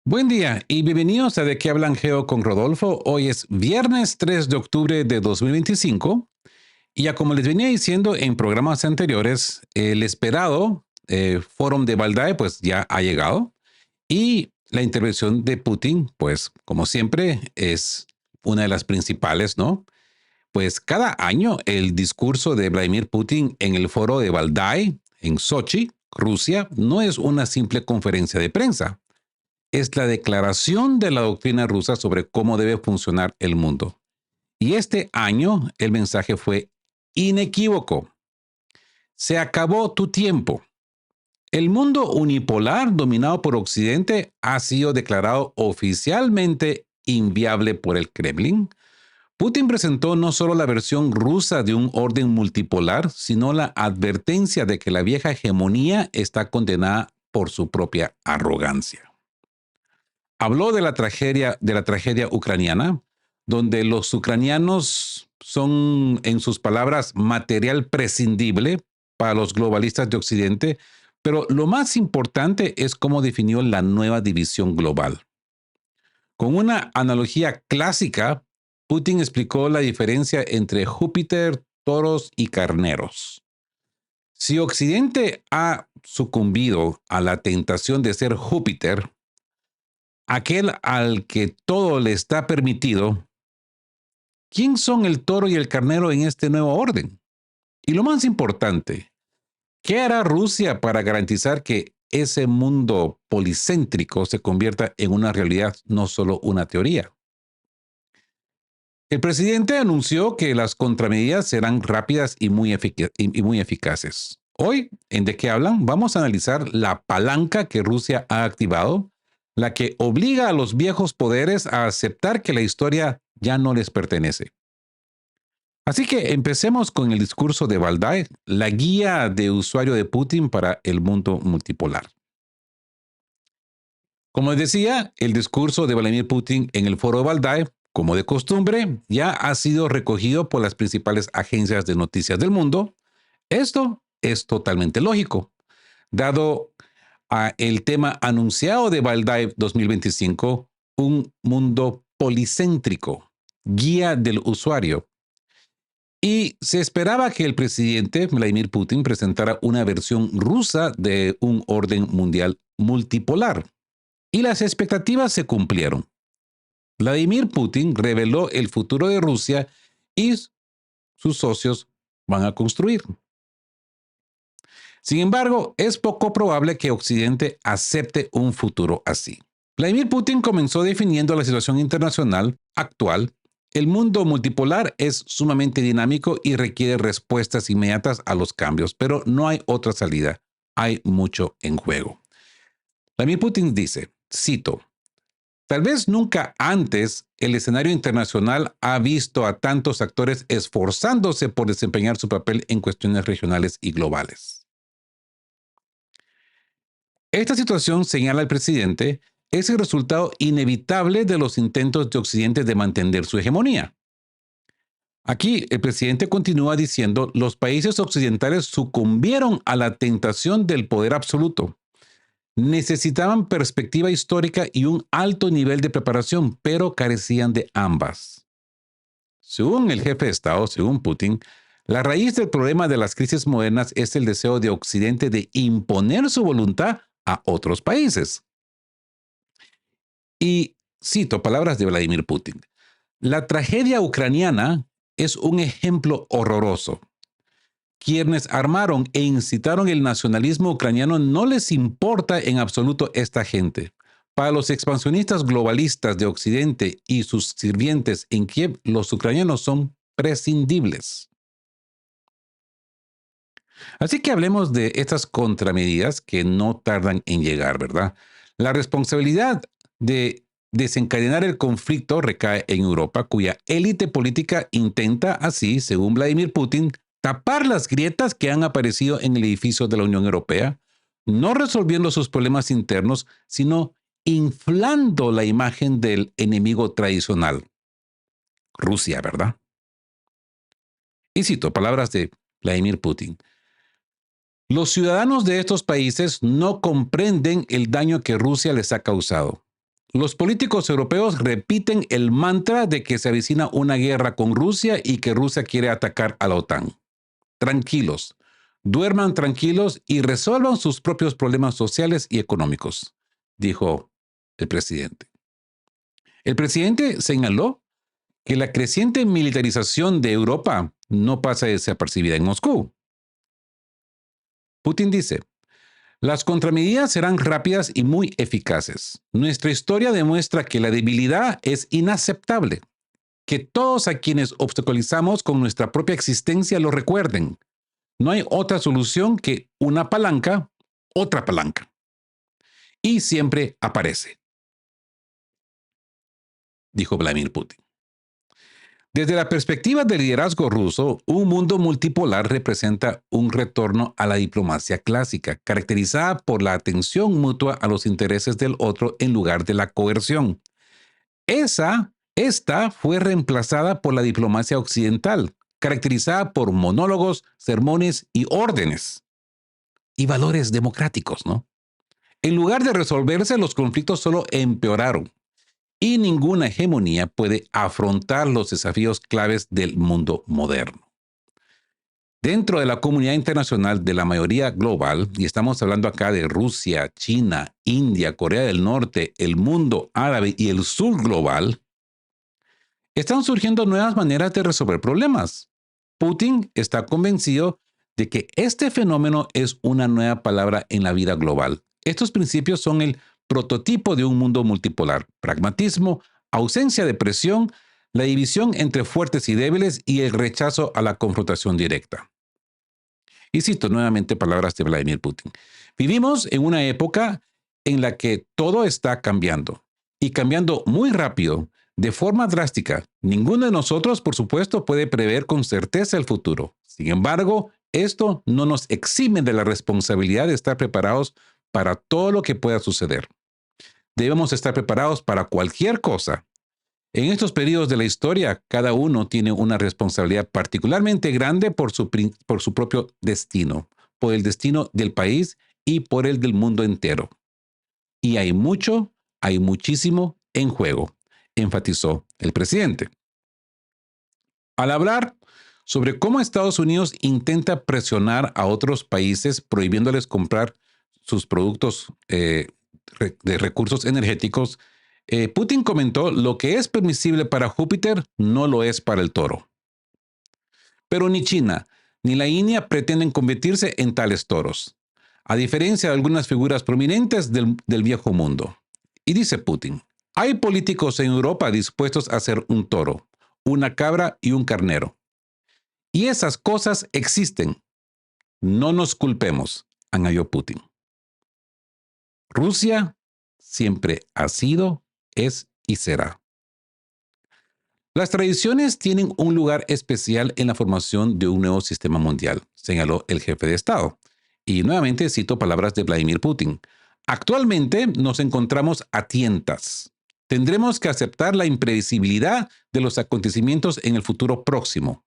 Buen día y bienvenidos a De qué hablan Geo con Rodolfo. Hoy es viernes 3 de octubre de 2025 y ya como les venía diciendo en programas anteriores, el esperado Fórum de Valdai pues ya ha llegado y la intervención de Putin pues como siempre es una de las principales, ¿no? Pues cada año el discurso de Vladimir Putin en el foro de Valdai en Sochi, Rusia, no es una simple conferencia de prensa, es la declaración de la doctrina rusa sobre cómo debe funcionar el mundo. Y este año el mensaje fue inequívoco. Se acabó tu tiempo. El mundo unipolar dominado por Occidente ha sido declarado oficialmente inviable por el Kremlin. Putin presentó no solo la versión rusa de un orden multipolar, sino la advertencia de que la vieja hegemonía está condenada por su propia arrogancia. Habló de la tragedia ucraniana, donde los ucranianos son, en sus palabras, material prescindible para los globalistas de Occidente, pero lo más importante es cómo definió la nueva división global. Con una analogía clásica, Putin explicó la diferencia entre Júpiter, toros y carneros. Si Occidente ha sucumbido a la tentación de ser Júpiter, aquel al que todo le está permitido, ¿quién son el toro y el carnero en este nuevo orden? Y lo más importante, ¿qué hará Rusia para garantizar que ese mundo policéntrico se convierta en una realidad, no solo una teoría? El presidente anunció que las contramedidas serán rápidas y muy eficaces. Hoy, en ¿De qué hablan? Vamos a analizar la palanca que Rusia ha activado, la que obliga a los viejos poderes a aceptar que la historia ya no les pertenece. Así que empecemos con el discurso de Valdai, la guía de usuario de Putin para el mundo multipolar. Como les decía, el discurso de Vladimir Putin en el foro de Valdai, como de costumbre, ya ha sido recogido por las principales agencias de noticias del mundo. Esto es totalmente lógico, dado el tema anunciado de Valdai 2025, un mundo policéntrico, guía del usuario. Y se esperaba que el presidente Vladimir Putin presentara una versión rusa de un orden mundial multipolar. Y las expectativas se cumplieron. Vladimir Putin reveló el futuro de Rusia y sus socios van a construir. Sin embargo, es poco probable que Occidente acepte un futuro así. Vladimir Putin comenzó definiendo la situación internacional actual. El mundo multipolar es sumamente dinámico y requiere respuestas inmediatas a los cambios, pero no hay otra salida. Hay mucho en juego. Vladimir Putin dice, cito, tal vez nunca antes el escenario internacional ha visto a tantos actores esforzándose por desempeñar su papel en cuestiones regionales y globales. Esta situación, señala el presidente, es el resultado inevitable de los intentos de Occidente de mantener su hegemonía. Aquí el presidente continúa diciendo, los países occidentales sucumbieron a la tentación del poder absoluto. Necesitaban perspectiva histórica y un alto nivel de preparación, pero carecían de ambas. Según el jefe de Estado, según Putin, la raíz del problema de las crisis modernas es el deseo de Occidente de imponer su voluntad a otros países. Y cito palabras de Vladimir Putin. La tragedia ucraniana es un ejemplo horroroso. Quienes armaron e incitaron el nacionalismo ucraniano no les importa en absoluto esta gente. Para los expansionistas globalistas de Occidente y sus sirvientes en Kiev, los ucranianos son prescindibles. Así que hablemos de estas contramedidas que no tardan en llegar, ¿verdad? La responsabilidad de desencadenar el conflicto recae en Europa, cuya élite política intenta así, según Vladimir Putin, tapar las grietas que han aparecido en el edificio de la Unión Europea, no resolviendo sus problemas internos, sino inflando la imagen del enemigo tradicional, Rusia, ¿verdad? Y cito palabras de Vladimir Putin. Los ciudadanos de estos países no comprenden el daño que Rusia les ha causado. Los políticos europeos repiten el mantra de que se avecina una guerra con Rusia y que Rusia quiere atacar a la OTAN. Tranquilos, duerman tranquilos y resuelvan sus propios problemas sociales y económicos, dijo el presidente. El presidente señaló que la creciente militarización de Europa no pasa desapercibida en Moscú. Putin dice, las contramedidas serán rápidas y muy eficaces. Nuestra historia demuestra que la debilidad es inaceptable, que todos a quienes obstaculizamos con nuestra propia existencia lo recuerden. No hay otra solución que una palanca, otra palanca. Y siempre aparece, dijo Vladimir Putin. Desde la perspectiva del liderazgo ruso, un mundo multipolar representa un retorno a la diplomacia clásica, caracterizada por la atención mutua a los intereses del otro en lugar de la coerción. Esta fue reemplazada por la diplomacia occidental, caracterizada por monólogos, sermones y órdenes. Y valores democráticos, ¿no? En lugar de resolverse, los conflictos solo empeoraron. Y ninguna hegemonía puede afrontar los desafíos claves del mundo moderno. Dentro de la comunidad internacional de la mayoría global, y estamos hablando acá de Rusia, China, India, Corea del Norte, el mundo árabe y el sur global, están surgiendo nuevas maneras de resolver problemas. Putin está convencido de que este fenómeno es una nueva palabra en la vida global. Estos principios son el prototipo de un mundo multipolar: pragmatismo, ausencia de presión, la división entre fuertes y débiles y el rechazo a la confrontación directa. Y cito nuevamente palabras de Vladimir Putin. Vivimos en una época en la que todo está cambiando y cambiando muy rápido, de forma drástica. Ninguno de nosotros, por supuesto, puede prever con certeza el futuro. Sin embargo, esto no nos exime de la responsabilidad de estar preparados para todo lo que pueda suceder. Debemos estar preparados para cualquier cosa. En estos periodos de la historia, cada uno tiene una responsabilidad particularmente grande por su propio destino, por el destino del país y por el del mundo entero. Y hay muchísimo en juego, enfatizó el presidente. Al hablar sobre cómo Estados Unidos intenta presionar a otros países prohibiéndoles comprar sus productos de recursos energéticos, Putin comentó: lo que es permisible para Júpiter no lo es para el toro. Pero ni China ni la India pretenden convertirse en tales toros, a diferencia de algunas figuras prominentes del viejo mundo. Y dice Putin, hay políticos en Europa dispuestos a ser un toro, una cabra y un carnero. Y esas cosas existen. No nos culpemos, añadió Putin. Rusia siempre ha sido, es y será. Las tradiciones tienen un lugar especial en la formación de un nuevo sistema mundial, señaló el jefe de Estado. Y nuevamente cito palabras de Vladimir Putin. Actualmente nos encontramos a tientas. Tendremos que aceptar la imprevisibilidad de los acontecimientos en el futuro próximo.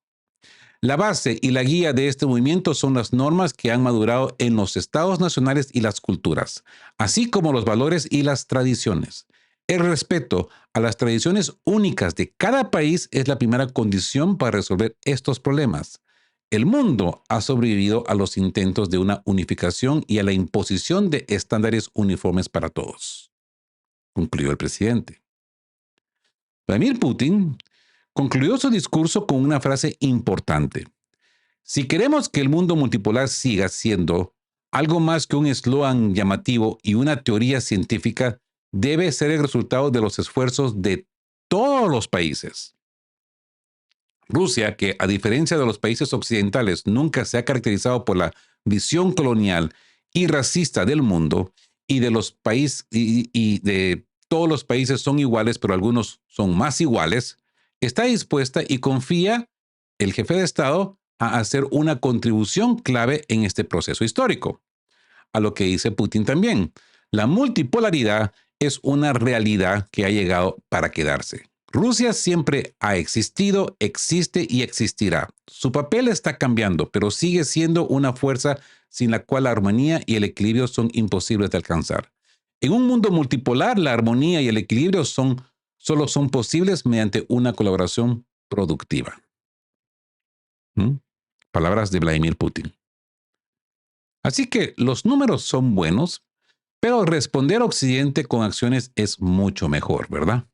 La base y la guía de este movimiento son las normas que han madurado en los estados nacionales y las culturas, así como los valores y las tradiciones. El respeto a las tradiciones únicas de cada país es la primera condición para resolver estos problemas. El mundo ha sobrevivido a los intentos de una unificación y a la imposición de estándares uniformes para todos, concluyó el presidente. Vladimir Putin concluyó su discurso con una frase importante. Si queremos que el mundo multipolar siga siendo algo más que un eslogan llamativo y una teoría científica, debe ser el resultado de los esfuerzos de todos los países. Rusia, que a diferencia de los países occidentales nunca se ha caracterizado por la visión colonial y racista del mundo, y de los países y de todos los países son iguales, pero algunos son más iguales, está dispuesta y confía el jefe de Estado a hacer una contribución clave en este proceso histórico. A lo que dice Putin también, la multipolaridad es una realidad que ha llegado para quedarse. Rusia siempre ha existido, existe y existirá. Su papel está cambiando, pero sigue siendo una fuerza sin la cual la armonía y el equilibrio son imposibles de alcanzar. En un mundo multipolar, la armonía y el equilibrio solo son posibles mediante una colaboración productiva. ¿Mm? Palabras de Vladimir Putin. Así que los números son buenos, pero responder a Occidente con acciones es mucho mejor, ¿verdad?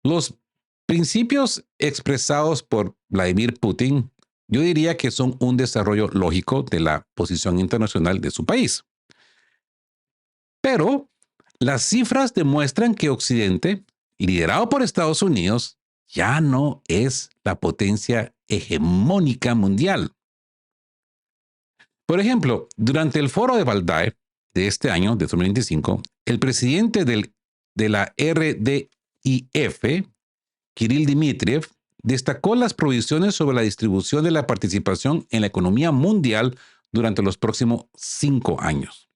Los principios expresados por Vladimir Putin, yo diría que son un desarrollo lógico de la posición internacional de su país. Pero las cifras demuestran que Occidente, liderado por Estados Unidos, ya no es la potencia hegemónica mundial. Por ejemplo, durante el foro de Valdai de este año, de 2025, el presidente de la RDIF, Kirill Dmitriev, destacó las provisiones sobre la distribución de la participación en la economía mundial durante los próximos 5 años.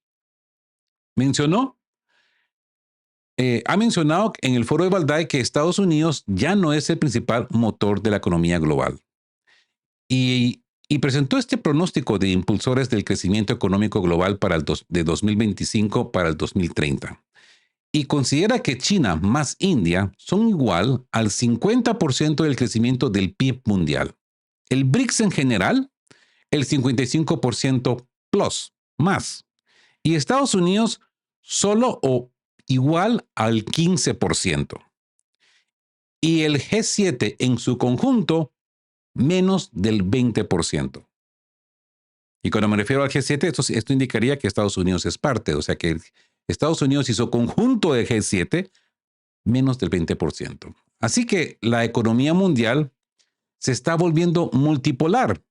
Ha mencionado en el foro de Valdai que Estados Unidos ya no es el principal motor de la economía global. Y presentó este pronóstico de impulsores del crecimiento económico global de 2025 para el 2030. Y considera que China más India son igual al 50% del crecimiento del PIB mundial. El BRICS en general, el 55% plus, más. Y Estados Unidos solo o igual al 15%. Y el G7 en su conjunto, menos del 20%. Y cuando me refiero al G7, esto indicaría que Estados Unidos es parte, o sea que Estados Unidos y su conjunto de G7, menos del 20%. Así que la economía mundial se está volviendo multipolar.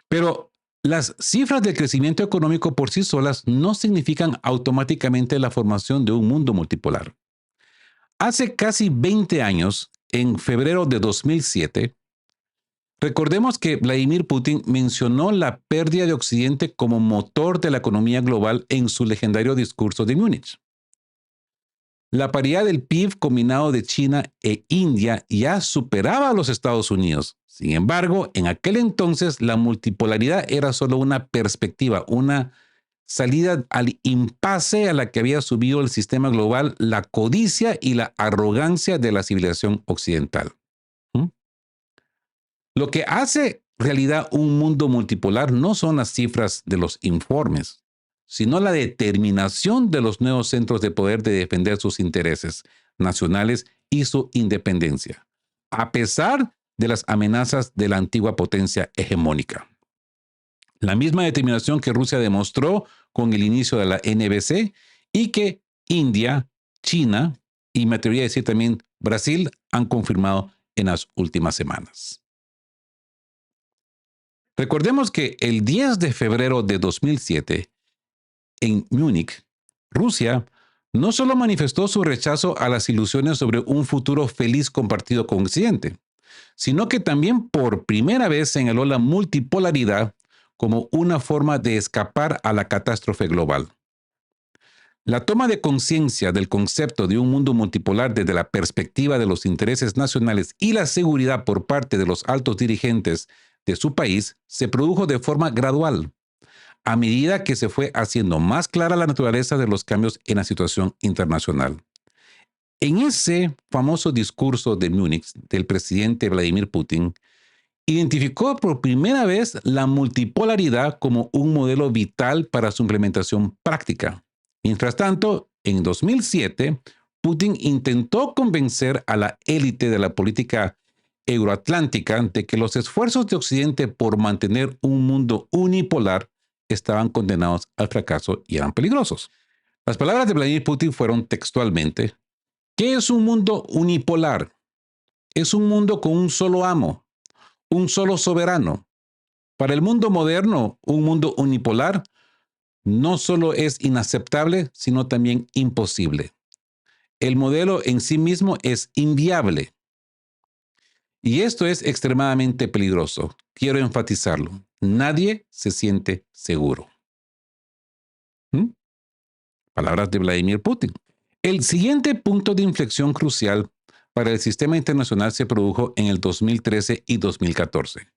Pero las cifras del crecimiento económico por sí solas no significan automáticamente la formación de un mundo multipolar. Hace casi 20 años, en febrero de 2007, recordemos que Vladimir Putin mencionó la pérdida de Occidente como motor de la economía global en su legendario discurso de Múnich. La paridad del PIB combinado de China e India ya superaba a los Estados Unidos. Sin embargo, en aquel entonces la multipolaridad era solo una perspectiva, una salida al impasse a la que había subido el sistema global, la codicia y la arrogancia de la civilización occidental. ¿Mm? Lo que hace realidad un mundo multipolar no son las cifras de los informes, sino la determinación de los nuevos centros de poder de defender sus intereses nacionales y su independencia, a pesar de las amenazas de la antigua potencia hegemónica. La misma determinación que Rusia demostró con el inicio de la NBC y que India, China y me atrevería a decir también Brasil han confirmado en las últimas semanas. Recordemos que el 10 de febrero de 2007, en Múnich, Rusia no solo manifestó su rechazo a las ilusiones sobre un futuro feliz compartido con Occidente, sino que también por primera vez señaló la multipolaridad como una forma de escapar a la catástrofe global. La toma de conciencia del concepto de un mundo multipolar desde la perspectiva de los intereses nacionales y la seguridad por parte de los altos dirigentes de su país se produjo de forma gradual, a medida que se fue haciendo más clara la naturaleza de los cambios en la situación internacional. En ese famoso discurso de Múnich del presidente Vladimir Putin, identificó por primera vez la multipolaridad como un modelo vital para su implementación práctica. Mientras tanto, en 2007, Putin intentó convencer a la élite de la política euroatlántica de que los esfuerzos de Occidente por mantener un mundo unipolar estaban condenados al fracaso y eran peligrosos. Las palabras de Vladimir Putin fueron textualmente: ¿qué es un mundo unipolar? Es un mundo con un solo amo, un solo soberano. Para el mundo moderno, un mundo unipolar no solo es inaceptable, sino también imposible. El modelo en sí mismo es inviable. Y esto es extremadamente peligroso. Quiero enfatizarlo. Nadie se siente seguro. ¿Mm? Palabras de Vladimir Putin. El siguiente punto de inflexión crucial para el sistema internacional se produjo en el 2013 y 2014,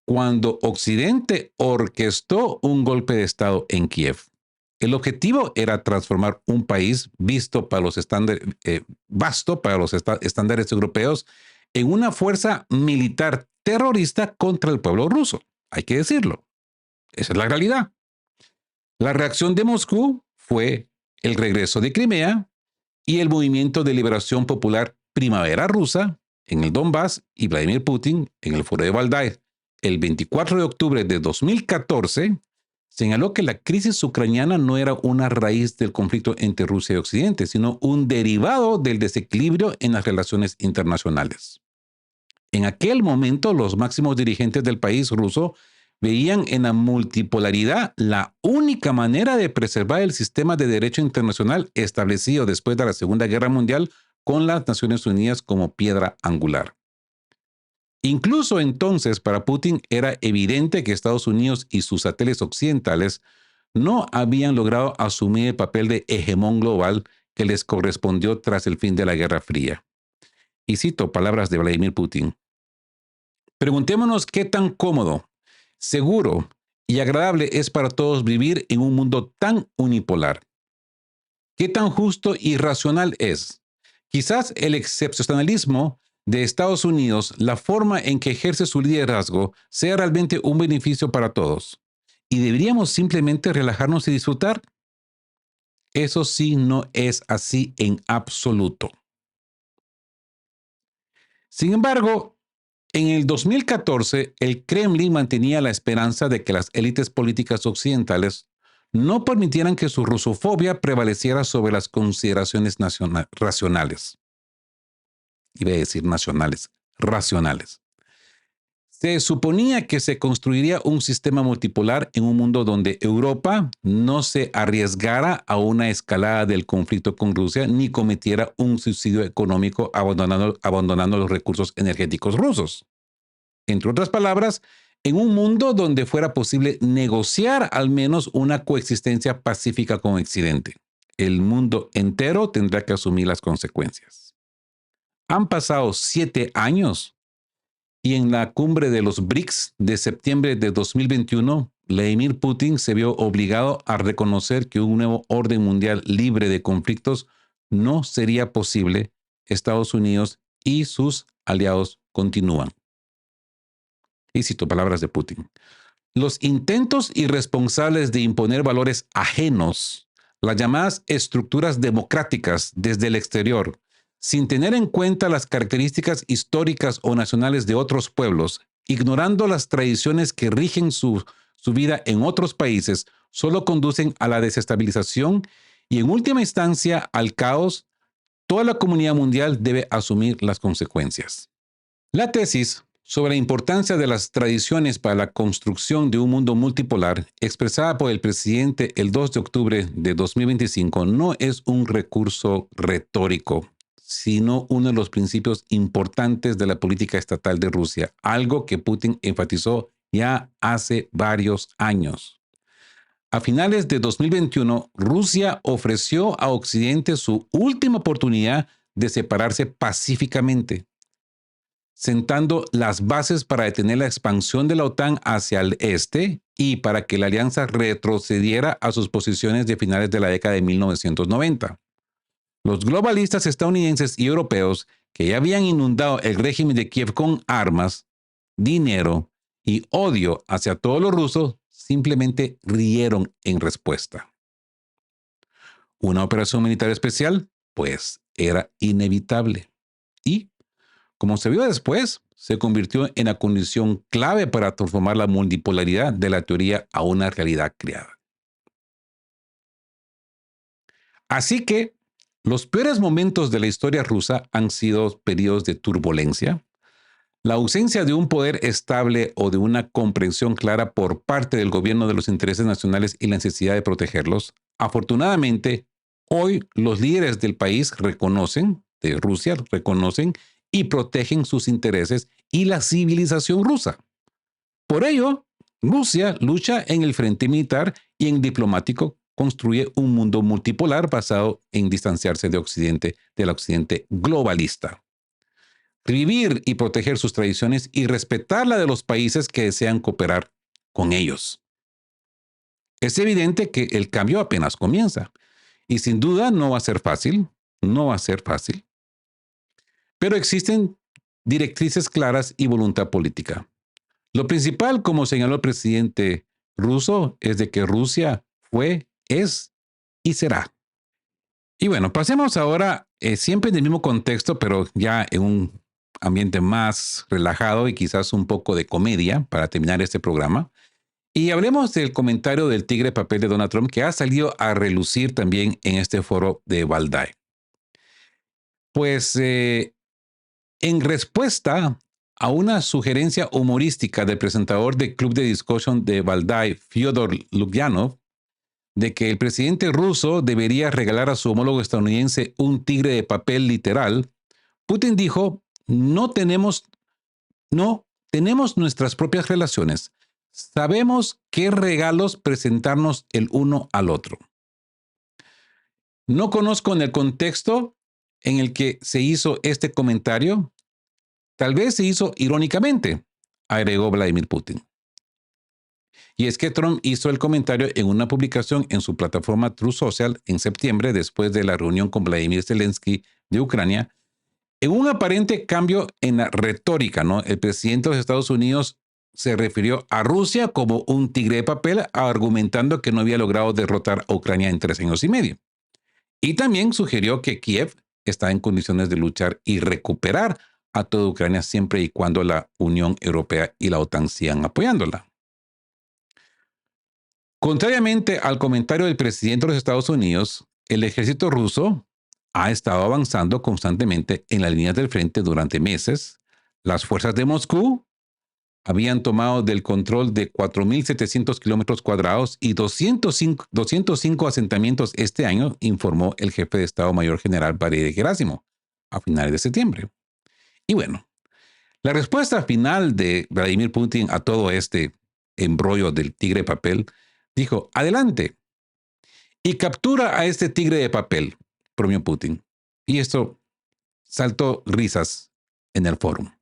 cuando Occidente orquestó un golpe de Estado en Kiev. El objetivo era transformar un país vasto para los estándares europeos en una fuerza militar terrorista contra el pueblo ruso. Hay que decirlo. Esa es la realidad. La reacción de Moscú fue el regreso de Crimea y el movimiento de liberación popular Primavera Rusa en el Donbass y Vladimir Putin en el foro de Valdai. El 24 de octubre de 2014 señaló que la crisis ucraniana no era una raíz del conflicto entre Rusia y Occidente, sino un derivado del desequilibrio en las relaciones internacionales. En aquel momento, los máximos dirigentes del país ruso veían en la multipolaridad la única manera de preservar el sistema de derecho internacional establecido después de la Segunda Guerra Mundial con las Naciones Unidas como piedra angular. Incluso entonces, para Putin era evidente que Estados Unidos y sus satélites occidentales no habían logrado asumir el papel de hegemón global que les correspondió tras el fin de la Guerra Fría. Y cito palabras de Vladimir Putin. Preguntémonos qué tan cómodo, seguro y agradable es para todos vivir en un mundo tan unipolar. ¿Qué tan justo y racional es? Quizás el excepcionalismo de Estados Unidos, la forma en que ejerce su liderazgo, sea realmente un beneficio para todos. ¿Y deberíamos simplemente relajarnos y disfrutar? Eso sí no es así en absoluto. Sin embargo, en el 2014, el Kremlin mantenía la esperanza de que las élites políticas occidentales no permitieran que su rusofobia prevaleciera sobre las consideraciones racionales. Iba a decir nacionales, racionales. Se suponía que se construiría un sistema multipolar en un mundo donde Europa no se arriesgara a una escalada del conflicto con Rusia ni cometiera un suicidio económico abandonando los recursos energéticos rusos. Entre otras palabras, en un mundo donde fuera posible negociar al menos una coexistencia pacífica con Occidente. El mundo entero tendrá que asumir las consecuencias. Han pasado 7 años y en la cumbre de los BRICS de septiembre de 2021, Vladimir Putin se vio obligado a reconocer que un nuevo orden mundial libre de conflictos no sería posible. Estados Unidos y sus aliados continúan. Y cito palabras de Putin. Los intentos irresponsables de imponer valores ajenos, las llamadas estructuras democráticas desde el exterior, sin tener en cuenta las características históricas o nacionales de otros pueblos, ignorando las tradiciones que rigen su vida en otros países, solo conducen a la desestabilización y en última instancia al caos. Toda la comunidad mundial debe asumir las consecuencias. La tesis sobre la importancia de las tradiciones para la construcción de un mundo multipolar, expresada por el presidente el 2 de octubre de 2025, no es un recurso retórico, sino uno de los principios importantes de la política estatal de Rusia, algo que Putin enfatizó ya hace varios años. A finales de 2021, Rusia ofreció a Occidente su última oportunidad de separarse pacíficamente, sentando las bases para detener la expansión de la OTAN hacia el este y para que la alianza retrocediera a sus posiciones de finales de la década de 1990. Los globalistas estadounidenses y europeos, que ya habían inundado el régimen de Kiev con armas, dinero y odio hacia todos los rusos, simplemente rieron en respuesta. ¿Una operación militar especial? Pues era inevitable. Y como se vio después, se convirtió en la condición clave para transformar la multipolaridad de la teoría a una realidad creada. Así que los peores momentos de la historia rusa han sido periodos de turbulencia, la ausencia de un poder estable o de una comprensión clara por parte del gobierno de los intereses nacionales y la necesidad de protegerlos. Afortunadamente, hoy los líderes del país de Rusia reconocen y protegen sus intereses y la civilización rusa. Por ello, Rusia lucha en el frente militar y en diplomático construye un mundo multipolar basado en distanciarse de Occidente, del Occidente globalista. Revivir y proteger sus tradiciones y respetar la de los países que desean cooperar con ellos. Es evidente que el cambio apenas comienza y sin duda no va a ser fácil, no va a ser fácil, pero existen directrices claras y voluntad política. Lo principal, como señaló el presidente ruso, es de que Rusia fue, es y será. Y bueno, pasemos ahora, siempre en el mismo contexto, pero ya en un ambiente más relajado y quizás un poco de comedia para terminar este programa. Y hablemos del comentario del tigre de papel de Donald Trump que ha salido a relucir también en este foro de Valdai. Pues en respuesta a una sugerencia humorística del presentador del club de discusión de Valdai, Fyodor Lukyanov, de que el presidente ruso debería regalar a su homólogo estadounidense un tigre de papel literal, Putin dijo, no tenemos nuestras propias relaciones. Sabemos qué regalos presentarnos el uno al otro. No conozco en el contexto en el que se hizo este comentario. Tal vez se hizo irónicamente, agregó Vladimir Putin. Y es que Trump hizo el comentario en una publicación en su plataforma Truth Social en septiembre, después de la reunión con Vladimir Zelensky de Ucrania, en un aparente cambio en la retórica, ¿no? El presidente de los Estados Unidos se refirió a Rusia como un tigre de papel, argumentando que no había logrado derrotar a Ucrania en 3 años y medio. Y también sugirió que Kiev está en condiciones de luchar y recuperar a toda Ucrania siempre y cuando la Unión Europea y la OTAN sigan apoyándola. Contrariamente al comentario del presidente de los Estados Unidos, el ejército ruso ha estado avanzando constantemente en las líneas del frente durante meses. Las fuerzas de Moscú habían tomado del control de 4.700 kilómetros cuadrados y 205 asentamientos este año, informó el jefe de Estado Mayor General Valery Gerásimo a finales de septiembre. Y bueno, la respuesta final de Vladimir Putin a todo este embrollo del tigre de papel dijo, adelante, y captura a este tigre de papel, bromeó Putin. Y esto saltó risas en el foro.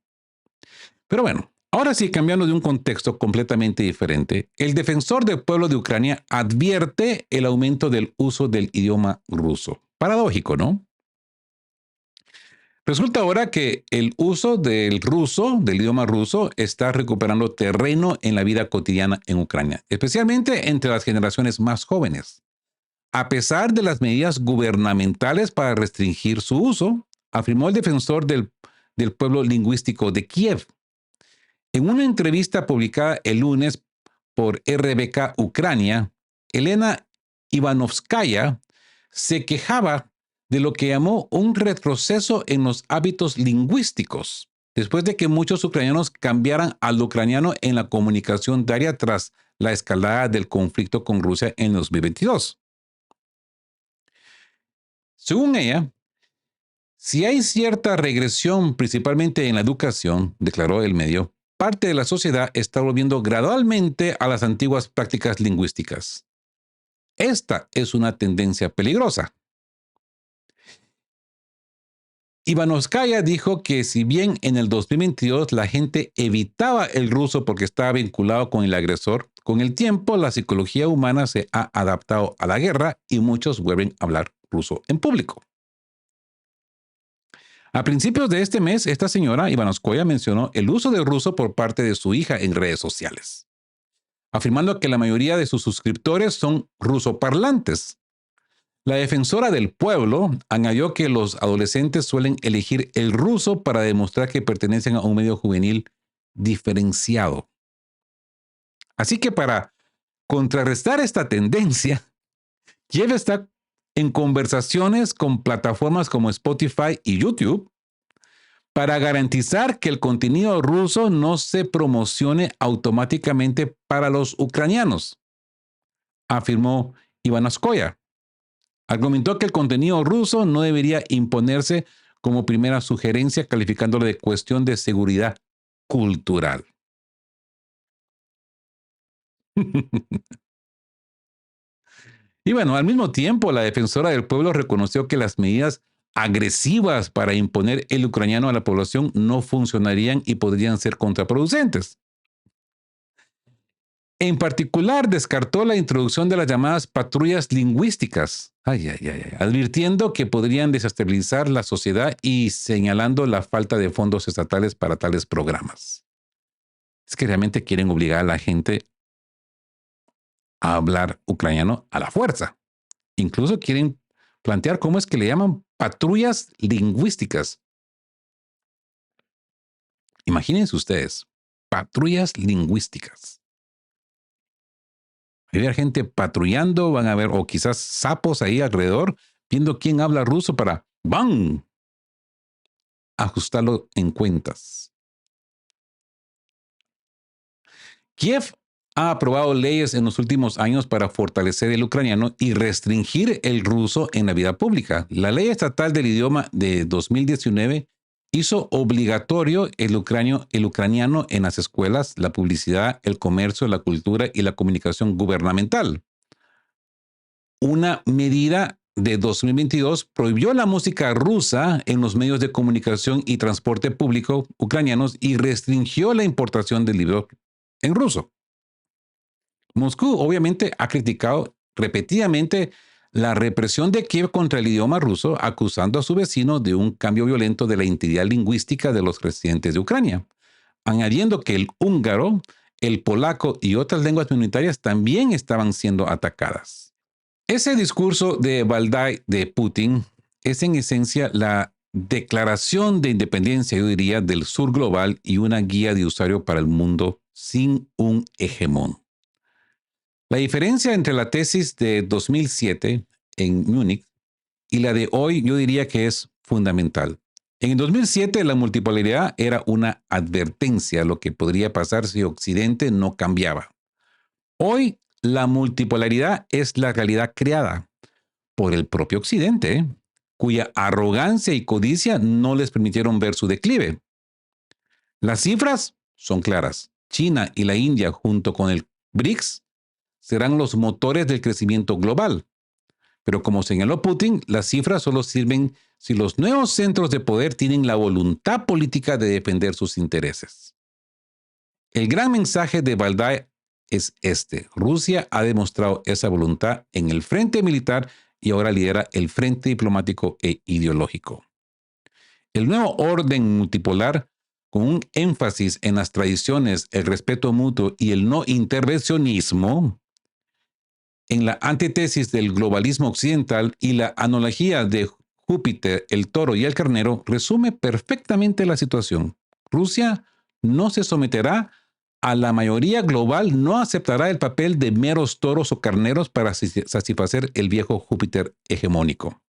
Pero bueno, ahora sí, cambiando de un contexto completamente diferente, el defensor del pueblo de Ucrania advierte el aumento del uso del idioma ruso. Paradójico, ¿no? Resulta ahora que el uso del ruso, del idioma ruso, está recuperando terreno en la vida cotidiana en Ucrania, especialmente entre las generaciones más jóvenes. A pesar de las medidas gubernamentales para restringir su uso, afirmó el defensor del pueblo lingüístico de Kiev. En una entrevista publicada el lunes por RBK Ucrania, Elena Ivanovskaya se quejaba de lo que llamó un retroceso en los hábitos lingüísticos, después de que muchos ucranianos cambiaran al ucraniano en la comunicación diaria tras la escalada del conflicto con Rusia en 2022. Según ella, si hay cierta regresión, principalmente en la educación, declaró el medio, parte de la sociedad está volviendo gradualmente a las antiguas prácticas lingüísticas. Esta es una tendencia peligrosa. Ivanovskaya dijo que si bien en el 2022 la gente evitaba el ruso porque estaba vinculado con el agresor, con el tiempo la psicología humana se ha adaptado a la guerra y muchos vuelven a hablar ruso en público. A principios de este mes, esta señora, Ivanovskaya, mencionó el uso del ruso por parte de su hija en redes sociales, afirmando que la mayoría de sus suscriptores son rusoparlantes. La defensora del pueblo añadió que los adolescentes suelen elegir el ruso para demostrar que pertenecen a un medio juvenil diferenciado. Así que para contrarrestar esta tendencia, Kiev está en conversaciones con plataformas como Spotify y YouTube para garantizar que el contenido ruso no se promocione automáticamente para los ucranianos, afirmó Ivanovskaya. Argumentó que el contenido ruso no debería imponerse como primera sugerencia, calificándolo de cuestión de seguridad cultural. Y bueno, al mismo tiempo, la defensora del pueblo reconoció que las medidas agresivas para imponer el ucraniano a la población no funcionarían y podrían ser contraproducentes. En particular, descartó la introducción de las llamadas patrullas lingüísticas, advirtiendo que podrían desestabilizar la sociedad y señalando la falta de fondos estatales para tales programas. Es que realmente quieren obligar a la gente a hablar ucraniano a la fuerza. Incluso quieren plantear cómo es que le llaman patrullas lingüísticas. Imagínense ustedes, patrullas lingüísticas. Va a haber gente patrullando, van a haber, o quizás sapos ahí alrededor, viendo quién habla ruso para, ¡bam!, ajustarlo en cuentas. Kiev ha aprobado leyes en los últimos años para fortalecer el ucraniano y restringir el ruso en la vida pública. La ley estatal del idioma de 2019 hizo obligatorio el ucraniano en las escuelas, la publicidad, el comercio, la cultura y la comunicación gubernamental. Una medida de 2022 prohibió la música rusa en los medios de comunicación y transporte público ucranianos y restringió la importación de libros en ruso. Moscú obviamente ha criticado repetidamente la represión de Kiev contra el idioma ruso, acusando a su vecino de un cambio violento de la integridad lingüística de los residentes de Ucrania, añadiendo que el húngaro, el polaco y otras lenguas minoritarias también estaban siendo atacadas. Ese discurso de Valdai de Putin es en esencia la declaración de independencia, yo diría, del sur global y una guía de usuario para el mundo sin un hegemón. La diferencia entre la tesis de 2007 en Múnich y la de hoy yo diría que es fundamental. En 2007 la multipolaridad era una advertencia a lo que podría pasar si Occidente no cambiaba. Hoy la multipolaridad es la realidad creada por el propio Occidente, cuya arrogancia y codicia no les permitieron ver su declive. Las cifras son claras. China y la India, junto con el BRICS, serán los motores del crecimiento global. Pero como señaló Putin, las cifras solo sirven si los nuevos centros de poder tienen la voluntad política de defender sus intereses. El gran mensaje de Valdai es este. Rusia ha demostrado esa voluntad en el frente militar y ahora lidera el frente diplomático e ideológico. El nuevo orden multipolar, con un énfasis en las tradiciones, el respeto mutuo y el no intervencionismo, en la antítesis del globalismo occidental y la analogía de Júpiter, el toro y el carnero, resume perfectamente la situación. Rusia no se someterá a la mayoría global, no aceptará el papel de meros toros o carneros para satisfacer el viejo Júpiter hegemónico.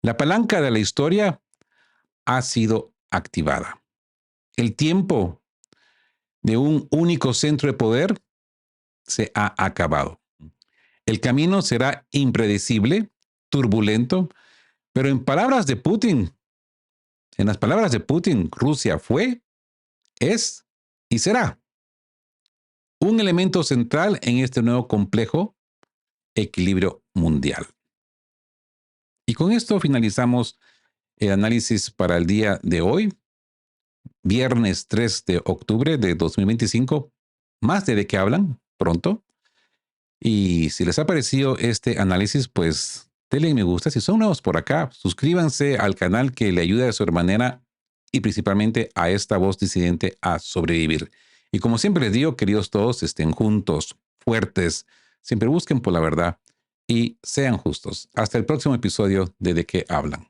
La palanca de la historia ha sido activada. El tiempo de un único centro de poder se ha acabado. El camino será impredecible, turbulento, pero en las palabras de Putin, Rusia fue, es y será un elemento central en este nuevo complejo equilibrio mundial. Y con esto finalizamos el análisis para el día de hoy, viernes 3 de octubre de 2025. Más de qué hablan pronto. Y si les ha parecido este análisis, pues denle me gusta. Si son nuevos por acá, suscríbanse al canal que le ayuda de su manera y principalmente a esta voz disidente a sobrevivir. Y como siempre les digo, queridos todos, estén juntos, fuertes, siempre busquen por la verdad y sean justos. Hasta el próximo episodio de qué hablan.